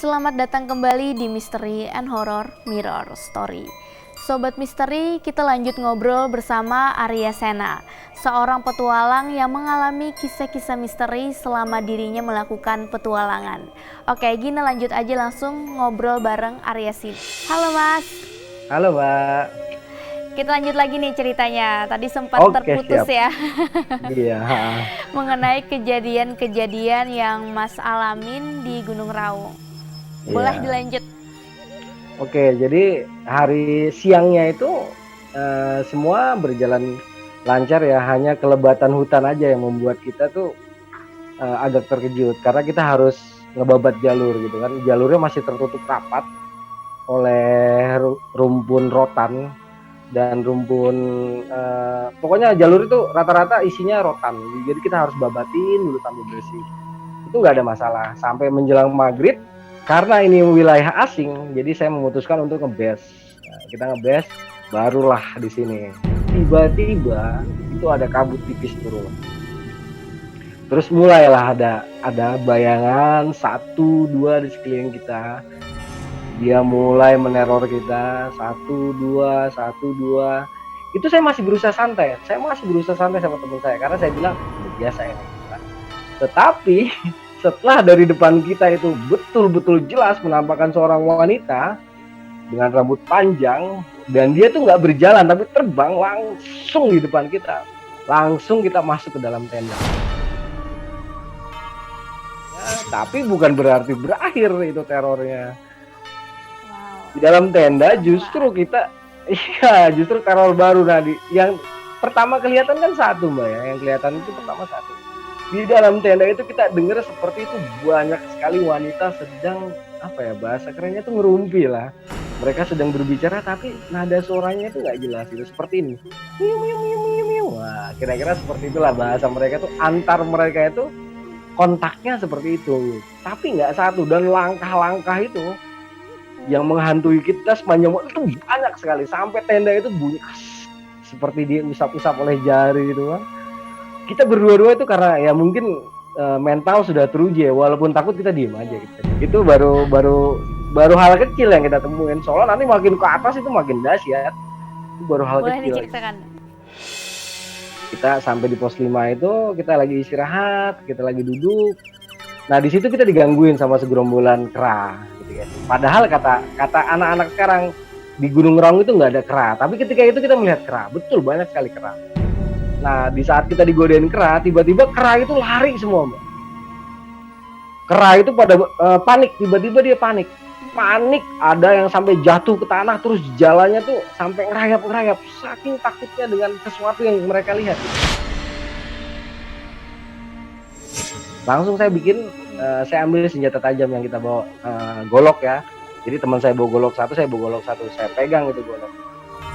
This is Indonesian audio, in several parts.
Selamat datang kembali di Misteri and Horror Mirror Story. Sobat Misteri, kita lanjut ngobrol bersama Arya Sena, seorang petualang yang mengalami kisah-kisah misteri selama dirinya melakukan petualangan. Oke, gini lanjut aja langsung ngobrol bareng Arya Sena. Halo Mas. Halo Mbak. Kita lanjut lagi nih ceritanya. Tadi sempat Oke, terputus siap. ya. Iya. Mengenai kejadian-kejadian yang Mas alamin di Gunung Raung. Boleh Iya. dilanjut. Oke, jadi hari siangnya itu semua berjalan lancar ya. Hanya kelebatan hutan aja yang membuat kita tuh agak terkejut. Karena kita harus ngebabat jalur gitu kan. Jalurnya masih tertutup rapat oleh rumpun rotan dan rumpun. Pokoknya jalur itu rata-rata isinya rotan. Jadi kita harus babatin dulu sampai bersih. Itu nggak ada masalah. Sampai menjelang maghrib. Karena ini wilayah asing, jadi saya memutuskan untuk ngebase. Nah, kita ngebase, barulah di sini. Tiba-tiba itu ada kabut tipis turun. Terus mulailah ada bayangan 1-2 di sekeliling kita. Dia mulai meneror kita 1-2. Itu saya masih berusaha santai. Saya masih berusaha santai sama teman saya karena saya bilang udah biasa ini. Tetapi setelah dari depan kita itu betul-betul jelas menampakkan seorang wanita dengan rambut panjang dan dia tuh nggak berjalan tapi terbang langsung di depan kita. Langsung kita masuk ke dalam tenda. Ya, tapi bukan berarti berakhir itu terornya. Di dalam tenda justru kita, justru teror baru tadi. Yang pertama kelihatan kan satu Mbak ya, yang kelihatan itu pertama satu. Di dalam tenda itu kita dengar seperti itu banyak sekali wanita sedang bahasa kerennya tuh ngerumpi lah. Mereka sedang berbicara tapi nada suaranya itu nggak jelas gitu seperti ini. Miu miu miu miu miu. Wah, kira-kira seperti itulah bahasa mereka tuh antar mereka itu kontaknya seperti itu. Tapi nggak satu dan langkah-langkah itu yang menghantui kita sepanjang waktu itu banyak sekali sampai tenda itu bunyi seperti diusap-usap oleh jari gitu kan. Kita berdua-dua itu karena ya mungkin mental sudah teruji ya, walaupun takut kita diem aja gitu. Itu baru hal kecil yang kita temuin. Soalnya nanti makin ke atas itu makin dahsyat. Itu baru hal Boleh kecil. diceritakan. Kita sampai di pos 5 itu kita lagi istirahat, kita lagi duduk. Nah di situ kita digangguin sama segerombolan kera, gitu kan. Padahal kata anak-anak sekarang di Gunung Raung itu nggak ada kera, tapi ketika itu kita melihat kera, betul banyak sekali kera. Nah di saat kita digodain kera, tiba-tiba kera itu lari semua Mbak. Kera itu pada panik, tiba-tiba dia panik, ada yang sampai jatuh ke tanah terus jalannya tuh sampai ngerayap-ngerayap, saking takutnya dengan sesuatu yang mereka lihat. Langsung saya saya ambil senjata tajam yang kita bawa, golok ya. Jadi teman saya bawa golok satu, saya bawa golok satu, saya pegang itu golok.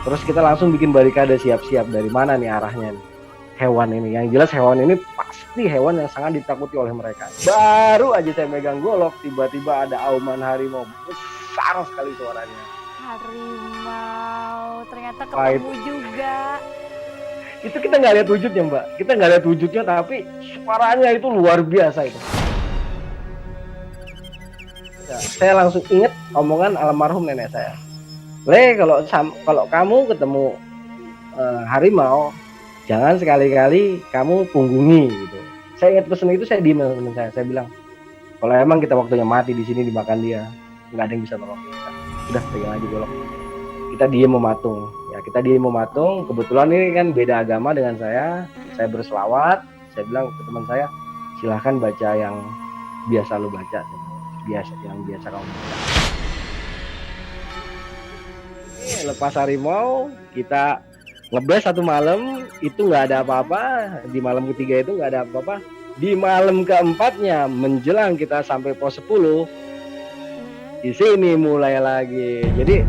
Terus kita langsung bikin barikade siap-siap dari mana nih arahnya nih. Hewan ini, yang jelas hewan ini pasti hewan yang sangat ditakuti oleh mereka. Baru aja saya megang golok, tiba-tiba ada auman harimau besar sekali suaranya. Harimau, ternyata ketemu juga. Itu kita nggak lihat wujudnya Mbak, kita nggak lihat wujudnya tapi suaranya itu luar biasa itu. Ya, saya langsung ingat omongan almarhum nenek saya. Kalau kamu ketemu harimau, jangan sekali-kali kamu punggungi gitu. Saya ingat pesan itu, saya diem sama teman saya bilang, kalau emang kita waktunya mati di sini dimakan dia, nggak ada yang bisa nolong kita. Udah pegang aja golok. Kita diem mematung. Ya kita diem mematung. Kebetulan ini kan beda agama dengan saya berselawat. Saya bilang ke teman saya, silahkan baca yang biasa lo baca, yang biasa kamu baca. Lepas harimau, kita ngebes satu malam, itu nggak ada apa-apa. Di malam ketiga itu nggak ada apa-apa. Di malam keempatnya, menjelang kita sampai pos 10, di sini mulai lagi. Jadi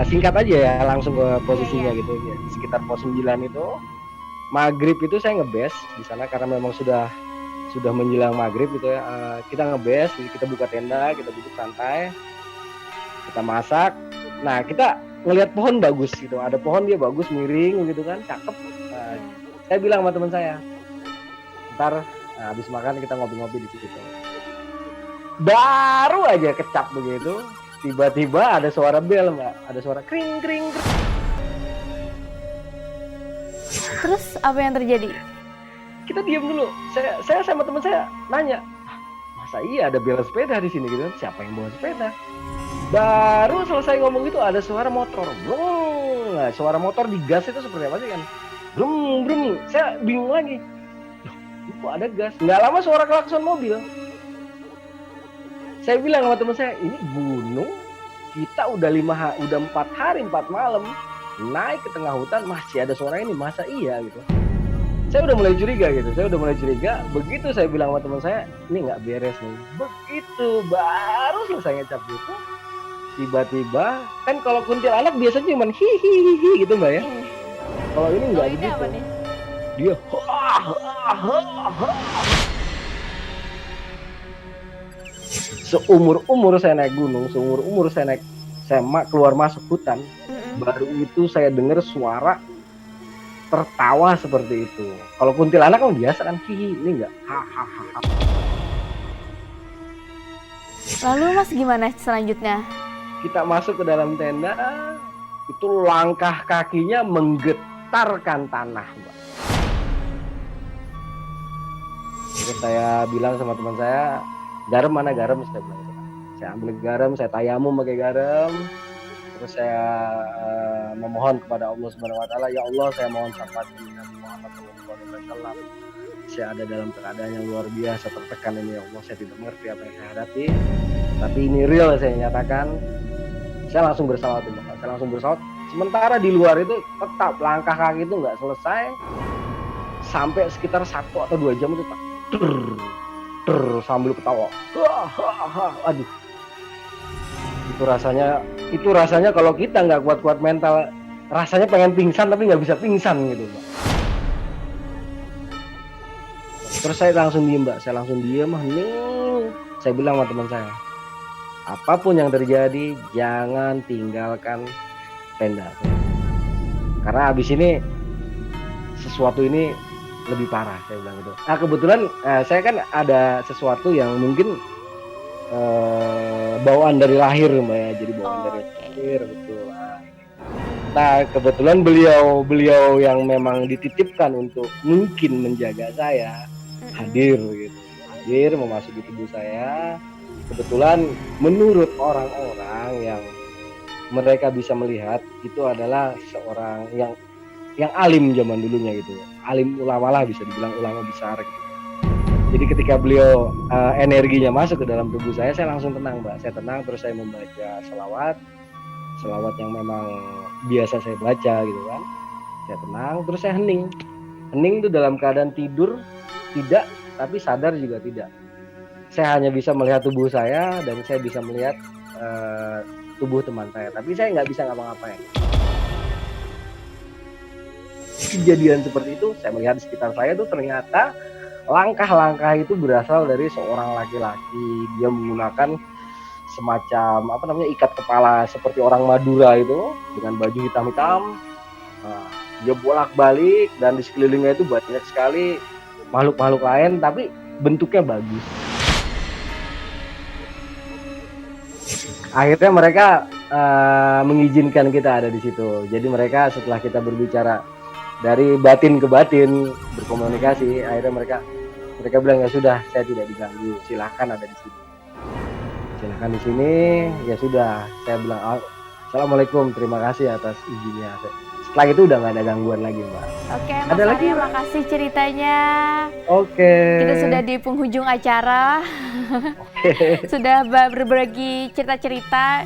singkat aja ya, langsung ke posisinya gitu ya. Sekitar pos 9 itu, maghrib itu saya ngebes di sana karena memang sudah menjelang maghrib gitu ya. Kita ngebes, kita buka tenda, kita duduk santai, kita masak. Nah kita ngelihat pohon bagus gitu, ada pohon dia bagus miring gitu kan, cakep. Saya bilang sama teman saya, ntar habis makan kita ngopi-ngopi di situ. Baru aja kecap begitu, tiba-tiba ada suara bel, Mbak. Ada suara kring kring kring. Terus apa yang terjadi? Kita diam dulu. Saya sama teman saya nanya, masa iya ada bel sepeda di sini gitu? Siapa yang bawa sepeda? Baru selesai ngomong itu ada suara motor. Brung. Nah, suara motor digas itu seperti apa sih kan? Brum brum. Saya bingung lagi. Loh, kok ada gas? Nggak lama suara klakson mobil. Saya bilang sama teman saya, ini gunung. Kita udah 4 hari 4 malam naik ke tengah hutan masih ada suara ini, masa iya gitu. Saya udah mulai curiga gitu. Begitu saya bilang sama teman saya, ini nggak beres nih. Begitu baru selesai ngecap gitu, tiba-tiba kan kalau kuntilanak biasanya cuma hihihi gitu Mbak ya. Kalau ini nggak begitu. Apa nih? Dia seumur saya naik gunung, saya keluar masuk hutan, baru itu saya dengar suara tertawa seperti itu. Kalau kuntilanak kan biasa kan hihi, ini enggak hahaha. Lalu Mas gimana selanjutnya? Kita masuk ke dalam tenda, itu langkah kakinya menggetarkan tanah, Mbak. Terus saya bilang sama teman saya, garam mana garam, saya bilang gitu. Saya ambil garam, saya tayamum pakai garam. Terus saya memohon kepada Allah Subhanahu wa taala, ya Allah, saya mohon syafaat Nabi Muhammad SAW. Saya ada dalam keadaan yang luar biasa tertekan ini, ya Allah, saya tidak mengerti apa yang saya hadapi. Tapi ini real, saya nyatakan. Saya langsung bersalawat, saya langsung bersalawat. Sementara di luar itu tetap langkah kaki itu nggak selesai sampai sekitar 1 atau 2 jam itu tak sambil ketawa. Aduh. Itu rasanya kalau kita nggak kuat-kuat mental, rasanya pengen pingsan tapi nggak bisa pingsan gitu, Mbak. Terus saya langsung diem, Mbak. Saya langsung diem, hening. Saya bilang sama teman saya, apapun yang terjadi, jangan tinggalkan tenda. Karena abis ini sesuatu ini lebih parah, saya bilang gitu. Nah kebetulan saya kan ada sesuatu yang mungkin bawaan dari lahir, Mbak ya. Jadi bawaan dari lahir, betul. Nah kebetulan beliau yang memang dititipkan untuk mungkin menjaga saya hadir gitu. Hadir memasuki tubuh saya. Kebetulan menurut orang-orang yang mereka bisa melihat itu adalah seorang yang alim zaman dulunya gitu. Alim ulama lah, bisa dibilang ulama besar gitu. Jadi ketika beliau energinya masuk ke dalam tubuh saya langsung tenang, Mbak. Saya tenang, terus saya membaca selawat yang memang biasa saya baca gitu kan. Saya tenang, terus saya hening. Hening itu dalam keadaan tidur tidak, tapi sadar juga tidak. Saya hanya bisa melihat tubuh saya dan saya bisa melihat tubuh teman saya, tapi saya nggak bisa ngapa-ngapain. Kejadian seperti itu saya melihat di sekitar saya tuh ternyata langkah-langkah itu berasal dari seorang laki-laki. Dia menggunakan semacam ikat kepala seperti orang Madura itu dengan baju hitam-hitam. Nah, dia bolak-balik dan di sekelilingnya itu banyak sekali makhluk-makhluk lain tapi bentuknya bagus. Akhirnya mereka mengizinkan kita ada di situ. Jadi mereka setelah kita berbicara dari batin ke batin, berkomunikasi, akhirnya mereka bilang, ya sudah, saya tidak diganggu, silahkan ada di sini. Silahkan di sini, ya sudah. Saya bilang, assalamualaikum, terima kasih atas izinnya. Setelah itu udah nggak ada gangguan lagi, Mbak. Oke, Mas Arya, makasih ceritanya. Oke. Kita sudah di penghujung acara. Sudah berbagi cerita-cerita.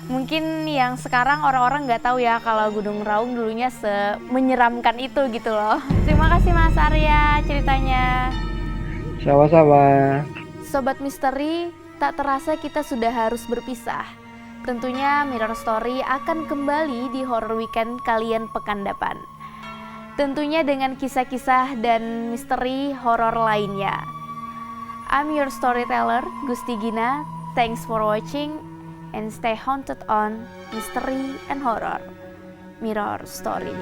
Mungkin yang sekarang orang-orang nggak tahu ya kalau Gunung Raung dulunya menyeramkan itu gitu loh. Terima kasih Mas Arya ceritanya. Sama-sama. Sobat Misteri, tak terasa kita sudah harus berpisah. Tentunya Mirror Story akan kembali di Horror Weekend kalian pekan depan. Tentunya dengan kisah-kisah dan misteri horor lainnya. I'm your storyteller, Gusti Gina. Thanks for watching and stay haunted on Mystery and Horror Mirror Story.